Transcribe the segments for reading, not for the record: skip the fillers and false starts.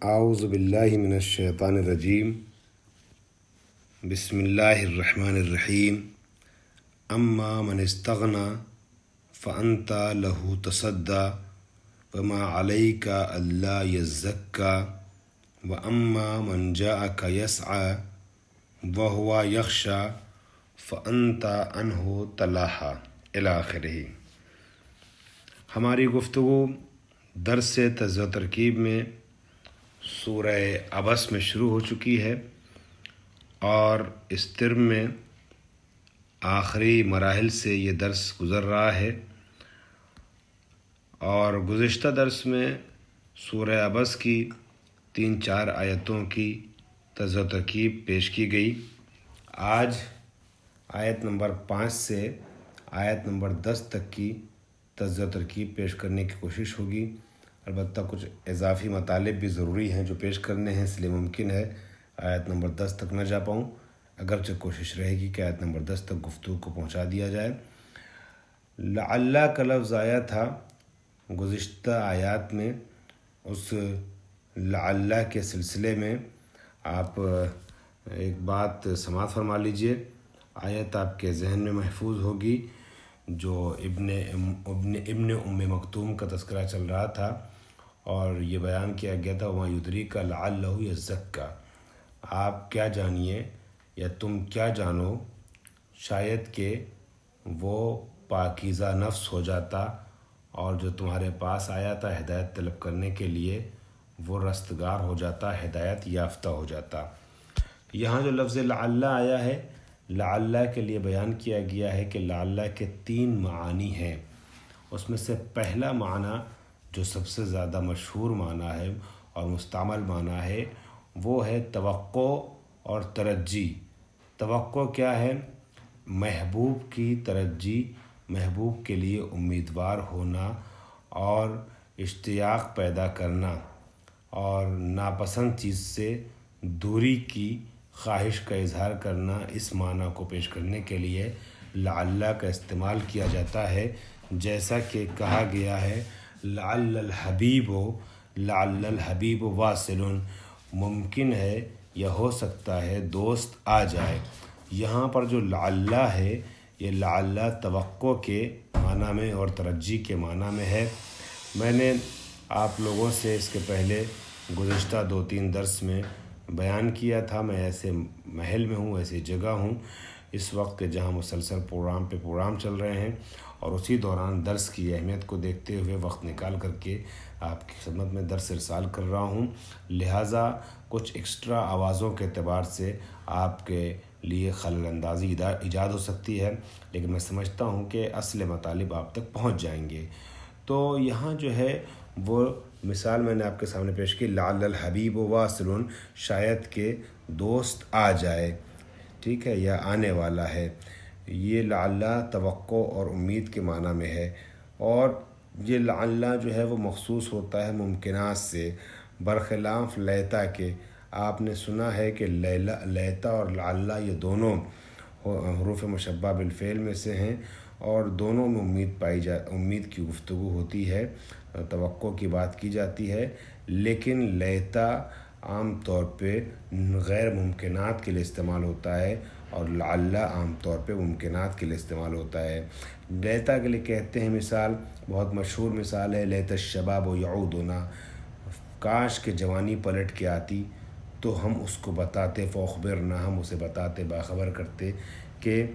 اعوذ باللہ من الشیطان الرجیم بسم اللہ الرحمن الرحیم اما من استغنی فانت لہ تصدی وما علیک الا یزکی واما من جاءک یسعی وہو یخشی فانت عنہ تلہی الی آخرہ۔ ہماری گفتگو درس تجزیہ و ترکیب میں سورہ عبس میں شروع ہو چکی ہے اور اس ترم میں آخری مراحل سے یہ درس گزر رہا ہے، اور گزشتہ درس میں سورہ عبس کی 3-4 آیتوں کی تجزیہ و ترکیب پیش کی گئی۔ آج آیت نمبر 5 سے آیت نمبر 10 تک کی تجزیہ و ترکیب پیش کرنے کی کوشش ہوگی۔ البتہ کچھ اضافی مطالب بھی ضروری ہیں جو پیش کرنے ہیں، اس لیے ممکن ہے آیت نمبر 10 تک نہ جا پاؤں، اگرچہ کوشش رہے گی کہ آیت نمبر 10 تک گفتگو کو پہنچا دیا جائے۔ لعل کا لفظ آیا تھا گزشتہ آیات میں، اس لعل کے سلسلے میں آپ ایک بات سماعت فرما لیجئے۔ آیت آپ کے ذہن میں محفوظ ہوگی، جو ابن ام مکتوم کا تذکرہ چل رہا تھا اور یہ بیان کیا گیا تھا وَمَا يُدْرِيكَ لَعَلَّهُ يَزَّكَّىٰ، آپ کیا جانیے یا تم کیا جانو شاید کہ وہ پاکیزہ نفس ہو جاتا اور جو تمہارے پاس آیا تھا ہدایت طلب کرنے کے لیے وہ رستگار ہو جاتا، ہدایت یافتہ ہو جاتا۔ یہاں جو لفظ لعل آیا ہے، لعل کے لیے بیان کیا گیا ہے کہ لعل کے 3 معانی ہیں۔ اس میں سے پہلا معنی جو سب سے زیادہ مشہور معنی ہے اور مستعمل معنی ہے وہ ہے توقع اور ترجی۔ توقع کیا ہے؟ محبوب کی ترجی، محبوب کے لیے امیدوار ہونا اور اشتیاق پیدا کرنا اور ناپسند چیز سے دوری کی خواہش کا اظہار کرنا، اس معنی کو پیش کرنے کے لیے لعل کا استعمال کیا جاتا ہے، جیسا کہ کہا گیا ہے لعل الحبیب واصل، ممکن ہے یا ہو سکتا ہے دوست آ جائے۔ یہاں پر جو لعل ہے یہ لعل توقع کے معنی میں اور ترجی کے معنی میں ہے۔ میں نے آپ لوگوں سے اس کے پہلے گزشتہ 2-3 درس میں بیان کیا تھا، میں ایسے محل میں ہوں، ایسی جگہ ہوں اس وقت کہ جہاں مسلسل پروگرام چل رہے ہیں، اور اسی دوران درس کی اہمیت کو دیکھتے ہوئے وقت نکال کر کے آپ کی خدمت میں درس ارسال کر رہا ہوں، لہٰذا کچھ ایکسٹرا آوازوں کے اعتبار سے آپ کے لیے خلل اندازی ایجاد ہو سکتی ہے، لیکن میں سمجھتا ہوں کہ اصل مطالب آپ تک پہنچ جائیں گے۔ تو یہاں جو ہے وہ مثال میں نے آپ کے سامنے پیش کی، لعل الحبیب واصل، شاید کہ دوست آ جائے، ٹھیک ہے، یا آنے والا ہے۔ یہ لعل توقع اور امید کے معنی میں ہے، اور یہ لعل جو ہے وہ مخصوص ہوتا ہے ممکنات سے، برخلاف لیتا کے۔ آپ نے سنا ہے کہ لیتا اور لعل یہ دونوں حروف مشبہ بالفعل میں سے ہیں، اور دونوں میں امید کی گفتگو ہوتی ہے، توقع کی بات کی جاتی ہے، لیکن لیتا عام طور پہ غیر ممکنات کے لیے استعمال ہوتا ہے اور لعل عام طور پہ ممکنات کے لیے استعمال ہوتا ہے۔ لیتا کے لیے کہتے ہیں، مثال بہت مشہور مثال ہے، لیت الشباب یعودنا، کاش کہ جوانی پلٹ کے آتی تو ہم اس کو بتاتے، فاخبرنا، ہم اسے بتاتے، باخبر کرتے کہ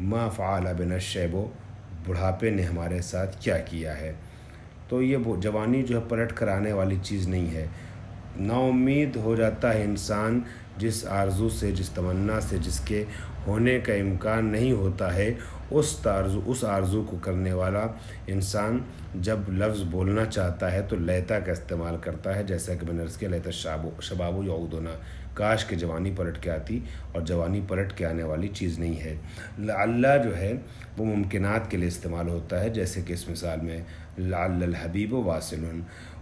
ما فعل بنا الشیب، بڑھاپے نے ہمارے ساتھ کیا کیا ہے۔ تو یہ جوانی جو ہے پلٹ کر آنے والی چیز نہیں ہے۔ نا امید ہو جاتا ہے انسان جس آرزو سے، جس تمنا سے، جس کے ہونے کا امکان نہیں ہوتا ہے، اس آرزو کو کرنے والا انسان جب لفظ بولنا چاہتا ہے تو لیتا کا استعمال کرتا ہے، جیسا کہ میں نے عرض کیا لیتا الشباب یعودنا، کاش کہ جوانی پلٹ کے آتی، اور جوانی پلٹ کے آنے والی چیز نہیں ہے۔ لعل جو ہے وہ ممکنات کے لیے استعمال ہوتا ہے، جیسے کہ اس مثال میں لعل الحبیب واصل۔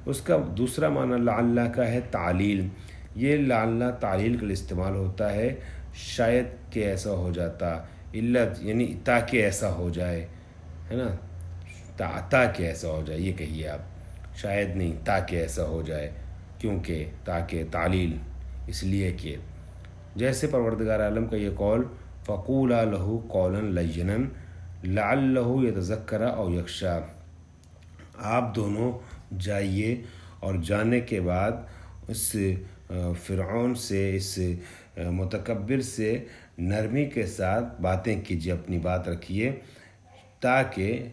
اس کا دوسرا معنی لعل کا ہے تعلیل۔ یہ لعل تعلیل کے لیے استعمال ہوتا ہے، شاید کہ ایسا ہو جاتا، علت یعنی تاکہ ایسا ہو جائے، ہے نا، تاکہ ایسا ہو جائے، یہ کہیے آپ، شاید نہیں، تاکہ ایسا ہو جائے، کیونکہ، تاکہ، تعلیل اس لیے کہ جیسے پروردگار عالم کا یہ قول فقولا لہ قولا لینا لعلہ یتذکر او یخشی، آپ دونوں جائیے اور جانے کے بعد اس فرعون سے، اس متکبر سے نرمی کے ساتھ باتیں کیجیے، اپنی بات رکھیے تاکہ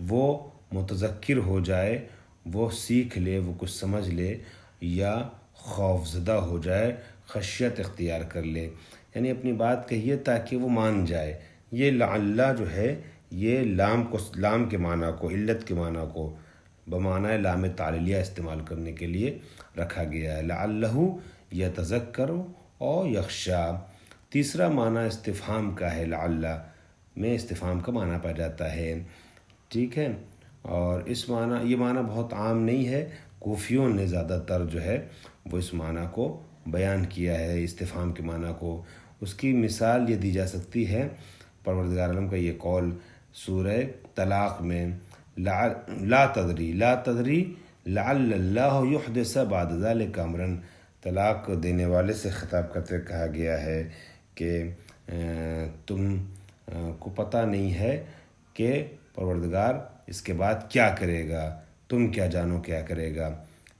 وہ متذکر ہو جائے، وہ سیکھ لے، وہ کچھ سمجھ لے یا خوف زدہ ہو جائے، خشیت اختیار کر لے، یعنی اپنی بات کہیے تاکہ وہ مان جائے۔ یہ لعلہ جو ہے یہ لام کے معنی کو، علت کے معنی کو بمعنی لام تعلیلیہ استعمال کرنے کے لیے رکھا گیا ہے، لعلہ یتذکر او یخشی۔ تیسرا معنی استفہام کا ہے، لعلہ میں استفہام کا معنی پایا جاتا ہے، ٹھیک ہے، اور اس معنی، یہ معنی بہت عام نہیں ہے، کوفیوں نے زیادہ تر جو ہے وہ اس معنی کو بیان کیا ہے، استفہام کے معنی کو۔ اس کی مثال یہ دی جا سکتی ہے، پروردگار عالم کا یہ قول سورہ طلاق میں لا تدری لعل اللہ یحدث بعد ذلک امرا، طلاق دینے والے سے خطاب کرتے کہا گیا ہے کہ تم کو پتہ نہیں ہے کہ پروردگار اس کے بعد کیا کرے گا، تم کیا جانو کیا کرے گا،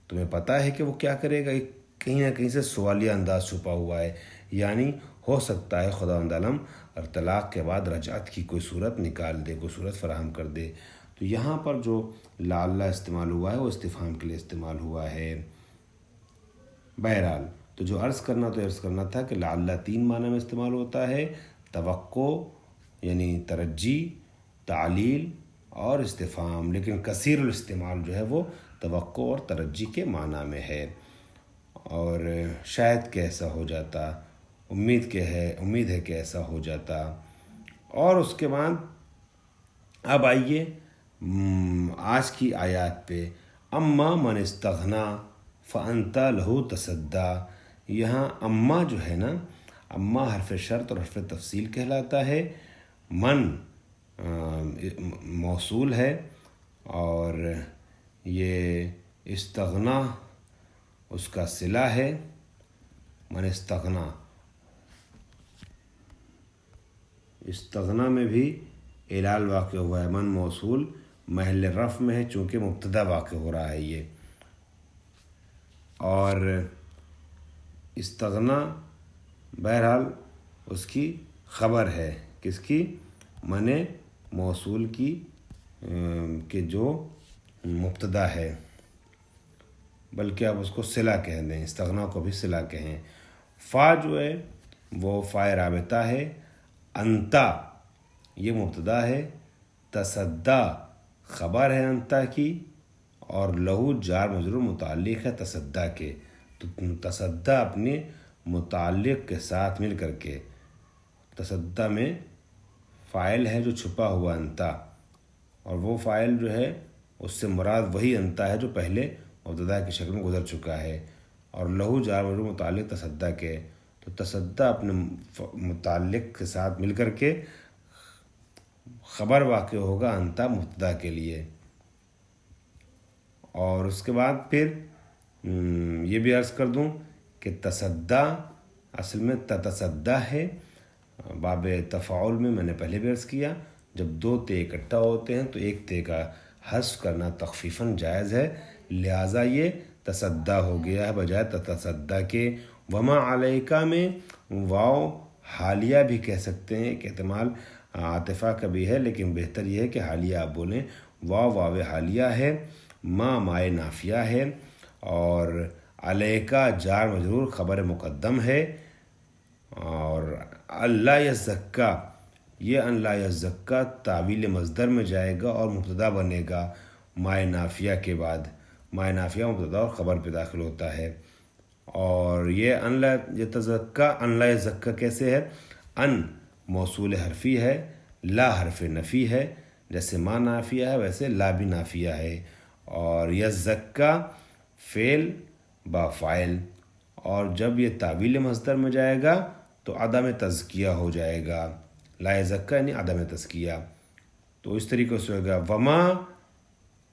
تمہیں پتہ ہے کہ وہ کیا کرے گا؟ کہیں نہ کہیں سے سوالیہ انداز چھپا ہوا ہے، یعنی ہو سکتا ہے خداوند عالم اور طلاق کے بعد رجعت کی کوئی صورت نکال دے، کوئی صورت فراہم کر دے۔ تو یہاں پر جو لعلہ استعمال ہوا ہے وہ استفہام کے لیے استعمال ہوا ہے۔ بہرحال تو جو عرض کرنا تھا کہ لعلہ 3 معنی میں استعمال ہوتا ہے، توقع یعنی ترجی، تعلیل اور استفہام، لیکن کثیر الاستعمال جو ہے وہ توقع اور ترجی کے معنی میں ہے۔ اور شاید کہ ایسا ہو جاتا، امید ہے کہ ایسا ہو جاتا۔ اور اس کے بعد اب آئیے آج کی آیات پہ، اما من استغنا فانت لہ تصدی۔ یہاں اما جو ہے نا، اما حرف شرط اور حرف تفصیل کہلاتا ہے، من موصول ہے، اور یہ استغنا اس کا صلہ ہے، من استغنا میں بھی اعلال واقع ہوا ہے، من موصول محل رفع میں ہے چونکہ مبتدا واقع ہو رہا ہے یہ، اور استغنا بہرحال اس کی خبر ہے، کس کی؟ من موصول کی کہ جو مبتدا ہے، بلکہ اب اس کو صلہ کہہ دیں، استغنا کو بھی صلہ کہیں۔ فا جو ہے وہ فا رابطہ ہے، انتا یہ مبتدا ہے، تصدی خبر ہے انتا کی، اور لہو جار مجرور متعلق ہے تصدی کے، تو تصدی اپنے متعلق کے ساتھ مل کر کے، تصدی میں فاعل ہے جو چھپا ہوا انتا، اور وہ فاعل جو ہے اس سے مراد وہی انتا ہے جو پہلے مبتدا کی شکل میں گزر چکا ہے، اور لہو جار مجرور متعلق تصدی کے، تو تصدی اپنے متعلق کے ساتھ مل کر کے خبر واقع ہوگا انتا مبتدا کے لیے۔ اور اس کے بعد پھر یہ بھی عرض کر دوں کہ تصدی اصل میں تتصدی ہے، باب تفاعل میں نے پہلے بھی عرض کیا، جب 2 تے اکٹھا ہوتے ہیں تو ایک تے کا حذف کرنا تخفیفاً جائز ہے، لہٰذا یہ تصدی ہو گیا ہے بجائے تتصدی کے۔ وما علیکا میں واو حالیہ بھی کہہ سکتے ہیں، ایک احتمال عاطفہ کا بھی ہے، لیکن بہتر یہ ہے کہ حالیہ آپ بولیں، واو حالیہ ہے، ما مائے نافیہ ہے، اور علیکا جار مجرور خبر مقدم ہے، اور اللہ یزکا، یہ اللہ یزکا تعویل مصدر میں جائے گا اور مبتدا بنے گا مائے نافیہ کے بعد، مائے نافیہ مبتدا اور خبر پہ داخل ہوتا ہے۔ اور یہ ان لا یتزکا، ان لا یزکا کیسے ہے؟ ان موصول حرفی ہے، لا حرف نفی ہے، جیسے ما نافیہ ہے ویسے لا بھی نافیہ ہے، اور یزکا فعل با فاعل، اور جب یہ تعویل مصدر میں جائے گا تو عدم تزکیہ ہو جائے گا، لا یزکا یعنی عدم تزکیہ، تو اس طریقے سے ہوگا وما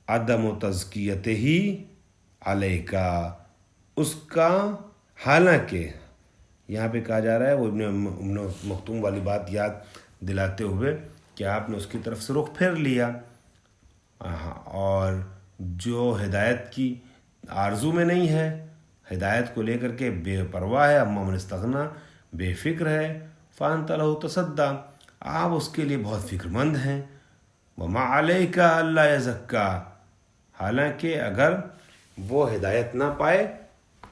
عدم تزکیتہ علیکا، اس کا حالانکہ یہاں پہ کہا جا رہا ہے وہ ابن مختوم والی بات یاد دلاتے ہوئے کہ آپ نے اس کی طرف سے رخ پھیر لیا اور جو ہدایت کی آرزو میں نہیں ہے، ہدایت کو لے کر کے بے پرواہ ہے، اما من استغنا، بے فکر ہے، فانت لہ تصدی، آپ اس کے لیے بہت فکر مند ہیں، وما علیک الا یزکا، حالانکہ اگر وہ ہدایت نہ پائے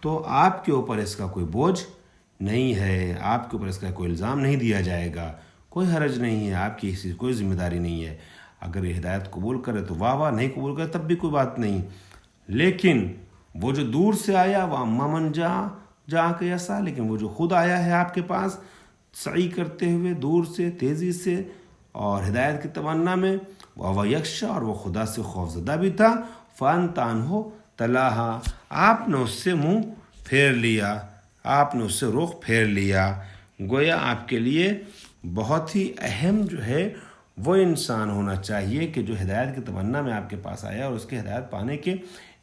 تو آپ کے اوپر اس کا کوئی بوجھ نہیں ہے، آپ کے اوپر اس کا کوئی الزام نہیں دیا جائے گا، کوئی حرج نہیں ہے، آپ کی اس کی کوئی ذمہ داری نہیں ہے۔ اگر یہ ہدایت قبول کرے تو واہ واہ، نہیں قبول کرے تب بھی کوئی بات نہیں، لیکن وہ جو دور سے آیا وہ اما من جا کے ایسا، لیکن وہ جو خود آیا ہے آپ کے پاس سعی کرتے ہوئے دور سے تیزی سے اور ہدایت کی تمنا میں، وہ یکشا، اور وہ خدا سے خوفزدہ بھی تھا، فانت عنہ تلاہا، آپ نے اس سے منہ پھیر لیا، آپ نے اس سے رخ پھیر لیا۔ گویا آپ کے لیے بہت ہی اہم جو ہے وہ انسان ہونا چاہیے کہ جو ہدایت کی تمنا میں آپ کے پاس آیا اور اس کے ہدایت پانے کے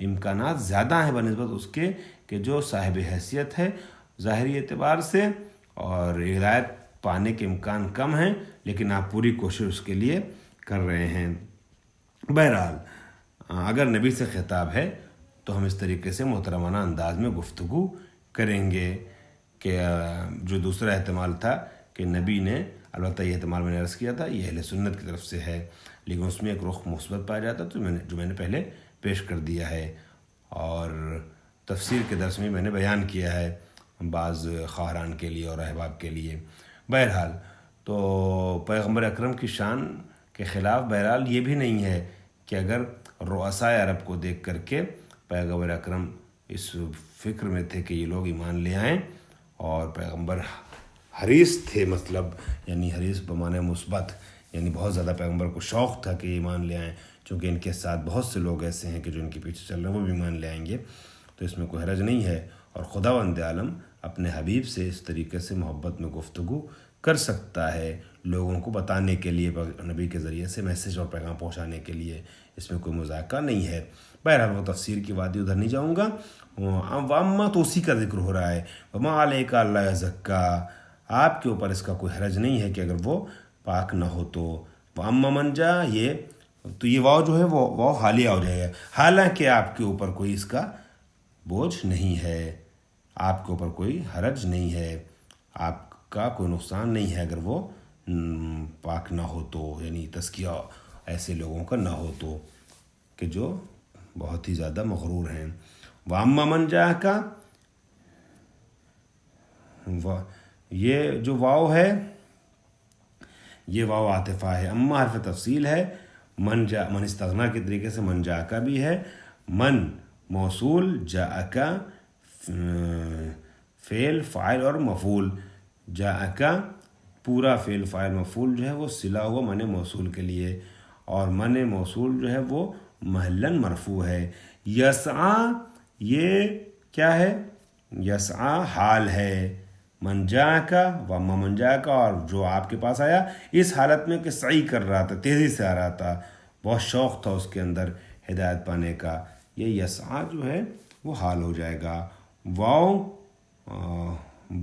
امکانات زیادہ ہیں بنسبت اس کے کہ جو صاحب حیثیت ہے ظاہری اعتبار سے، اور ہدایت پانے کے امکان کم ہیں لیکن آپ پوری کوشش اس کے لیے کر رہے ہیں۔ بہرحال اگر نبی سے خطاب ہے تو ہم اس طریقے سے محترمانہ انداز میں گفتگو کریں گے کہ جو دوسرا احتمال تھا کہ نبی نے، البتہ یہ احتمال میں نے عرض کیا تھا یہ اہل سنت کی طرف سے ہے، لیکن اس میں ایک رخ مثبت پایا جاتا تو جو میں نے پہلے پیش کر دیا ہے، اور تفسیر کے درس میں نے بیان کیا ہے بعض خواہران کے لیے اور احباب کے لیے۔ بہرحال تو پیغمبر اکرم کی شان کے خلاف بہرحال یہ بھی نہیں ہے کہ اگر رؤسائے عرب کو دیکھ کر کے پیغمبر اکرم اس فکر میں تھے کہ یہ لوگ ایمان لے آئیں، اور پیغمبر حریص تھے، مطلب یعنی حریص بمعنی مثبت، یعنی بہت زیادہ پیغمبر کو شوق تھا کہ ایمان لے آئیں، چونکہ ان کے ساتھ بہت سے لوگ ایسے ہیں کہ جو ان کے پیچھے چل رہے ہیں وہ بھی ایمان لے آئیں گے، تو اس میں کوئی حرج نہیں ہے، اور خداوند عالم اپنے حبیب سے اس طریقے سے محبت میں گفتگو کر سکتا ہے، لوگوں کو بتانے کے لیے، نبی کے ذریعے سے میسیج اور پیغام پہنچانے کے لیے، اس میں کوئی مذاکرہ نہیں ہے۔ بہرحال وہ تفسیر کی وادی ادھر نہیں جاؤں گا، واما تو اسی کا ذکر ہو رہا ہے، وما علیک الا یزکا، آپ کے اوپر اس کا کوئی حرج نہیں ہے کہ اگر وہ پاک نہ ہو تو، واما من جا، یہ واو جو ہے وہ واو حالیہ ہو جائے گا، حالانکہ آپ کے اوپر کوئی اس کا بوجھ نہیں ہے، آپ کے اوپر کوئی حرج نہیں ہے، آپ کا کوئی نقصان نہیں ہے اگر وہ پاک نہ ہو تو، یعنی تزکیہ ایسے لوگوں کا نہ ہو تو کہ جو بہت ہی زیادہ مغرور ہیں۔ واما من جا کا یہ جو واو ہے یہ واو عاطفہ ہے، اما حرف تفصیل ہے، من استغنا کے طریقے سے من جا کا بھی ہے، من موصول، جا کا فعل فاعل اور مفعول، جا کا پورا فعل فاعل مفعول جو ہے وہ صلہ ہوا من موصول کے لیے، اور من موصول جو ہے وہ محلاً مرفوع ہے۔ یسعی یہ کیا ہے؟ یسعی حال ہے، من جا کا واما من جا کا، اور جو آپ کے پاس آیا اس حالت میں کہ سعی کر رہا تھا، تیزی سے آ رہا تھا، بہت شوق تھا اس کے اندر ہدایت پانے کا، یہ یسعی جو ہے وہ حال ہو جائے گا۔ واو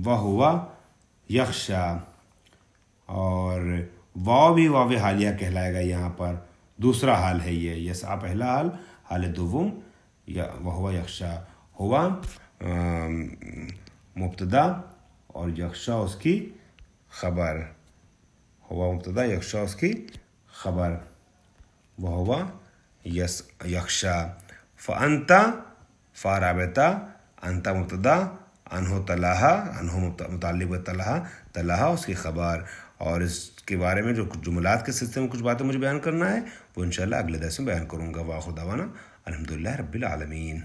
وہوا یخشا، اور واو بھی واو حالیہ کہلائے گا، یہاں پر دوسرا حال ہے یہ، یسعی پہلا حال، حال دوم وہوا یخشا، ہوا مبتدا اور یخشا اس کی خبر، ہوا مبتدا یخشا اس کی خبر، وہوا یخشا، فانت فارابطہ، انت مبتدا، انہو تلاہا، انہو متعلق تلاہا اس کی خبر، اور اس کے بارے میں جو جملات کے سلسلے میں کچھ باتیں مجھے بیان کرنا ہے وہ انشاءاللہ اگلے درس میں بیان کروں گا۔ وآخر دعوانا الحمدللہ رب العالمین۔